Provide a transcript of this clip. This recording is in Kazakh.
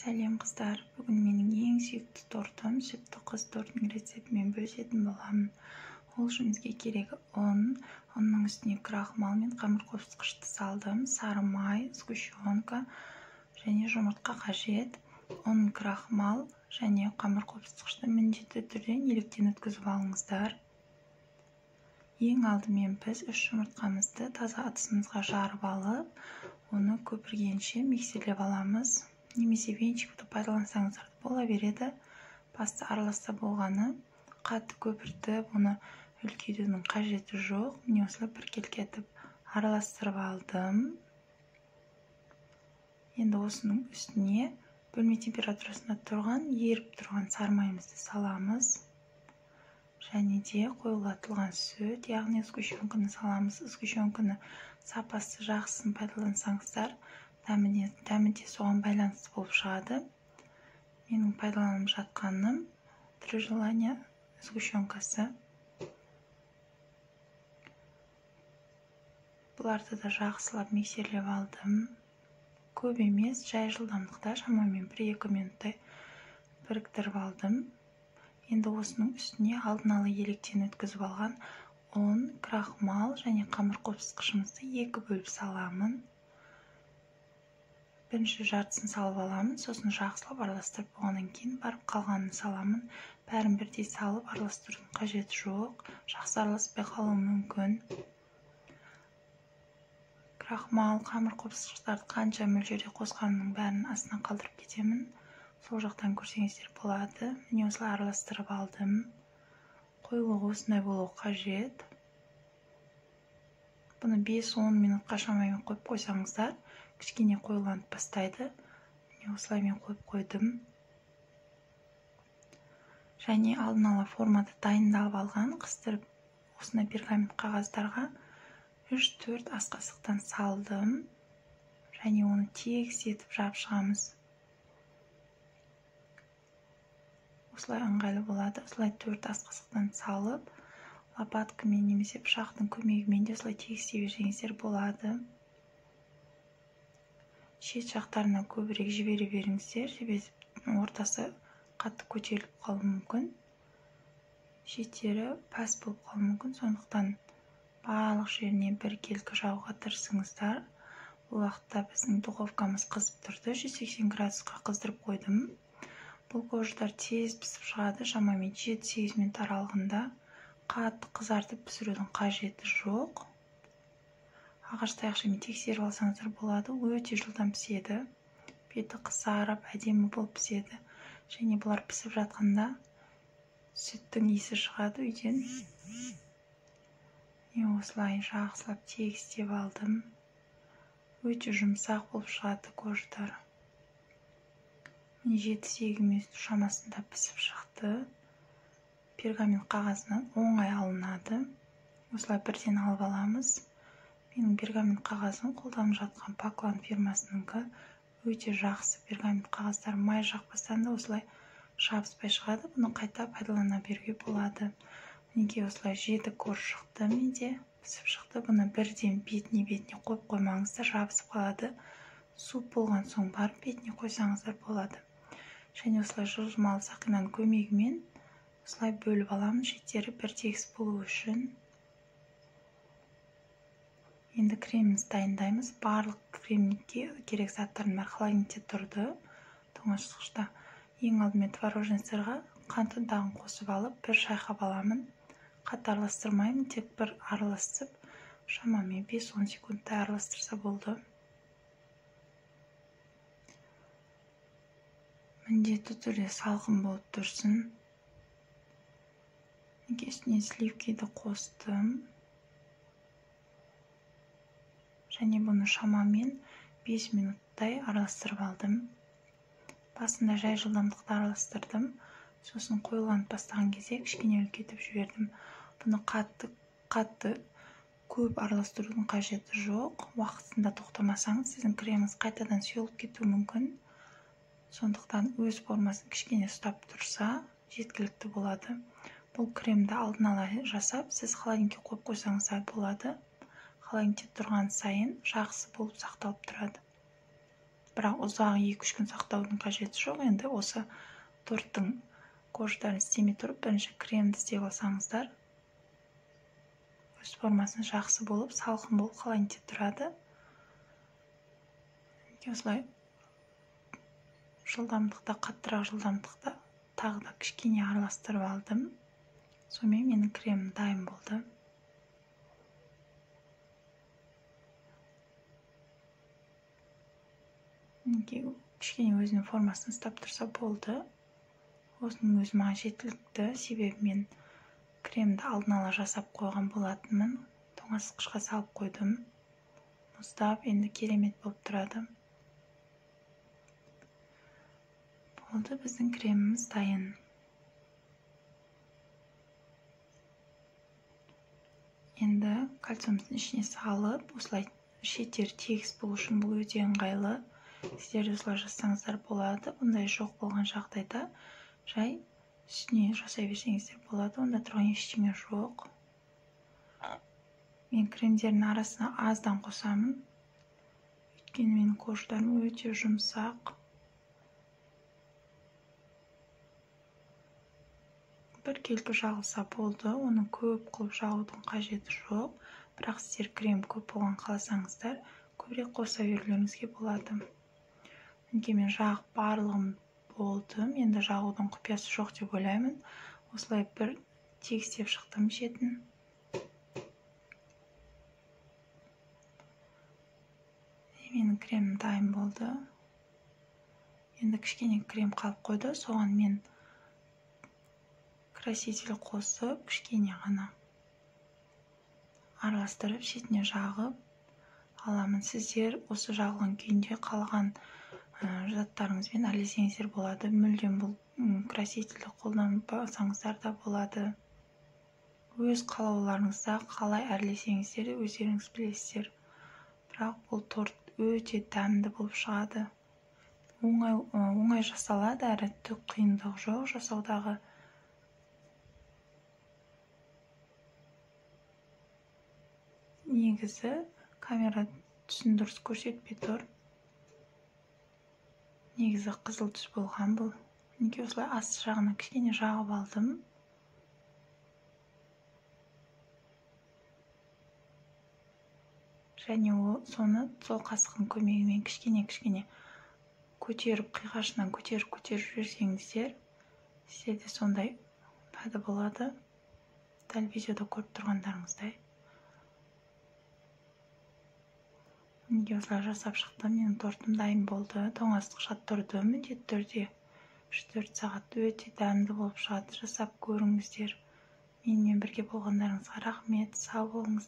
Сәлем қыздар, бүгін менің ең сүйікті тортым сүтті қыз тортының рецептімен бөлісетін боламын. Ол үшін бізге керегі ұнның үстіне крахмал мен қамыр қопсытқышты салдым, сары май, сгущенка және жұмыртқа қажет. Ұн, крахмал және қамыр қопсытқышты міндетті түрде електен өткізіп алыңыздар. Ең алдымен біз 3 жұмыртқамызды таза ыдысымызға жарып алып, оны көпіргенше миксерлеп аламыз. Немесе венчикті пайдалансаңыздар бола береді. Басты араласта болғаны, қатты көпіртіп, оны үлкейтудің қажеті жоқ. Міне осылай біркелкі етіп араластырып алдым. Енді осының үстіне бөлме температурасында тұрған, еріп тұрған сары майымызды саламыз. Және де қойылатылған сүт, яғни сгущенканы саламыз. Сгущенканы сапасы жақсысын пайдалансаңыздар, дәмі де соған байланысты болып шығады. Менің пайдаланып жатқаным Три желания сгущенкасы. Бұларды да жақсылап миксерлеп алдым. Көп емес, жай жылдамдықта шамамен 1-2 минуттай біріктіріп алдым. Енді осының үстіне алдын ала електен өткізіп алған ұн, крахмал және қамыр қопсытқышымызды 2 бөліп саламын. Бірінші жартысын салып аламын, сосын жақсылап араластырып болғаннан кейін барып қалғанын саламын. Бәрін бірдей салып араластырудың қажеті жоқ. Жақсы араласпай қалуы мүмкін. Крахмал, қамыр қопсытқыштарды қанша мөлшерде қосқанымның бәрін астына қалдырып кетемін. Сол жақтан көрсеңіздер болады. Міне осылай араластырып алдым. Қоюлығы осындай болуы қажет. Бұны 5-10 минутқа шамамен қойып қойсаңыздар, кішкене қоюланып бастайды. Міне осылай мен қойып қойдым. Және алдын ала формада дайындалып алған қыстырып осындай пергамент қағаздарға 3-4 ас қасықтан салдым. Және оны тегіс етіп жап шығамыз. Осылай ыңғайлы болады. Осылай 4 ас қасықтан салып, лопаткамен немесе пышақтың көмегімен де осылай тегістей берсеңіздер болады. Шет жақтарына көбірек жібере беріңіздер, себебі ортасы қатты көтеріліп қалуы мүмкін. Шеттері пәс болып қалуы мүмкін, сондықтан барлық жеріне біркелкі жауға тырысыңыздар. Бұл уақытта біздің духовкамыз қызып тұрды, 180 градусқа қыздырып қойдым. Бұл кождар тез пісіп шығады, шамамен 7-8 минут аралығында. Қатты қызартып пісірудің қажеті жоқ. Ағаш таяқшамен тексеріп алсаңыздар болады, өте жылдам піседі. Беті қызарып, әдемі болып піседі. Және бұлар пісіп жатқанда сүттің иісі шығады үйден. Мен осылай жақсылап тегістеп алдым. Өте жұмсақ болып шығады кождар. 7-8 минут шамасында пісіп шықты. Пергамент қағазынан оңай алынады. Осылай бірден алып аламыз. Менің пергамент қағазым қолданып жатқан Паклан фирмасыныңкі өте жақсы пергамент қағаздар. Май жақпастан да осылай жабыспай шығады. Бұны қайта пайдалана беруге болады. Мінекей осылай 7 корж шықты менде. Пісіп шықты. Бұны бірден бетіне қойып қоймаңыздар, жабысып қалады. Суп болған соң барып бетіне қойсаңыздар болады. Және осылай жылжымалы сақинаның көмегімен осылай бөліп аламын, шеттері бір тегіс болу үшін. Енді кремімізді дайындаймыз. Барлық кремге керек заттардың бәрі холодильникте тұрды. Тоңазытқышта. Ең алдымен творожный сырға қант ұнтағын қосып алып, бір шайқап аламын. Қатты араластырмаймын, тек бір араластырып, шамамен 5-10 секундтай араластырса болды. Міндетті түрде салқын болып тұрсын. Үстіне сливкиді қостым. Және бұны шамамен 5 минуттай араластырып алдым. Басында жай жылдамдықта араластырдым. Сосын қоюланып бастаған кезде кішкене үлкейтіп жібердім. Бұны қатты көп араластырудың қажеті жоқ. Уақытында тоқтамасаңыз, сіздің креміңіз қайтадан сұйылып кетуі мүмкін. Сондықтан өз формасын кішкене ұстап тұрса, жеткілікті болады. Бұл кремді алдын ала жасап, сіз холодильникке қойып қойсаңыздар болады. Холодильникте тұрған сайын жақсы болып сақталып тұрады. бірақ ұзақ 2-3 күн сақтаудың қажеті жоқ. Енді осы торттың қождарын істемей тұрып, бірінші кремді істеп алсаңыздар, өз формасын жақсы болып, салқын болып холодильникте тұрады. Осылай жылдамдықта, қаттырақ жылдамдықта тағы да кішкене араластырып алдым. Сонымен менің кремім дайын болды. Кішкене өзінің формасын ұстап тұрса болды. Осының өзі маған жеткілікті, себебі мен кремді алдын ала жасап қойған болатынмын. Тоңазытқышқа салып қойдым. Мұздап, енді керемет болып тұрады. Болды, біздің креміміз дайын. Енді кальцияның ішіне салып, осылай шеттері тегіс болу үшін бұл өте ыңғайлы. Сіздер осылай жасаңыздар болады. Бұндай жоқ болған жағдайда жай үстіне жасай берсеңіздер болады. Онда тұрған ештеңе жоқ. Мен кремдердің арасына аздан қосамын. Өйткені менің қождарым өте жұмсақ. Бір келкі жағылса болды. Оны көп қылып жағудың қажеті жоқ. Бірақ сіздер крем көп болған қаласаңыздар, көбірек қоса берулеріңізге болады. Мен жағып барлығым болды. Енді жағудың құпиясы жоқ деп ойлаймын. Осылай бір тегістеп шықтым шетін. Менің кремім дайын болды. Енді кішкене крем қалып қойды. Соған мен краситель қосып, кішкене ғана араластырып, шетіне жағып аламын. Сіздер осы жағылған күйінде қалған заттарыңызбен әрлесеңіздер болады. Мүлдем бұл красительді қолданбасаңыздар да болады. Өз қалауларыңызда қалай әрлесеңіздер өздеріңіз білесіздер. Бірақ бұл торт өте дәмді болып шығады. Оңай жасалады, әрі түк қиындығы жоқ жасаудағы. Негізі камера түсін дұрыс көрсетпей тұр. Негізі қызыл түс болған бұл. Неге осылай асты жағына кішкене жағып алдым. Және соны сол қасықтың көмегімен кішкене көтеріп, қиғашынан көтеріп жүрсеңіздер, сізде сондай пайда болады. Дәл видеода көріп тұрғандарыңыздай. Неге осылай жасап шықтым, менің тортым дайын болды. Тоңазытқышқа тұрды, міндетті түрде 3-4 сағат өте дәмді болып шығады. Жасап көріңіздер. Менімен бірге болғандарыңызға рахмет, сау болыңыз.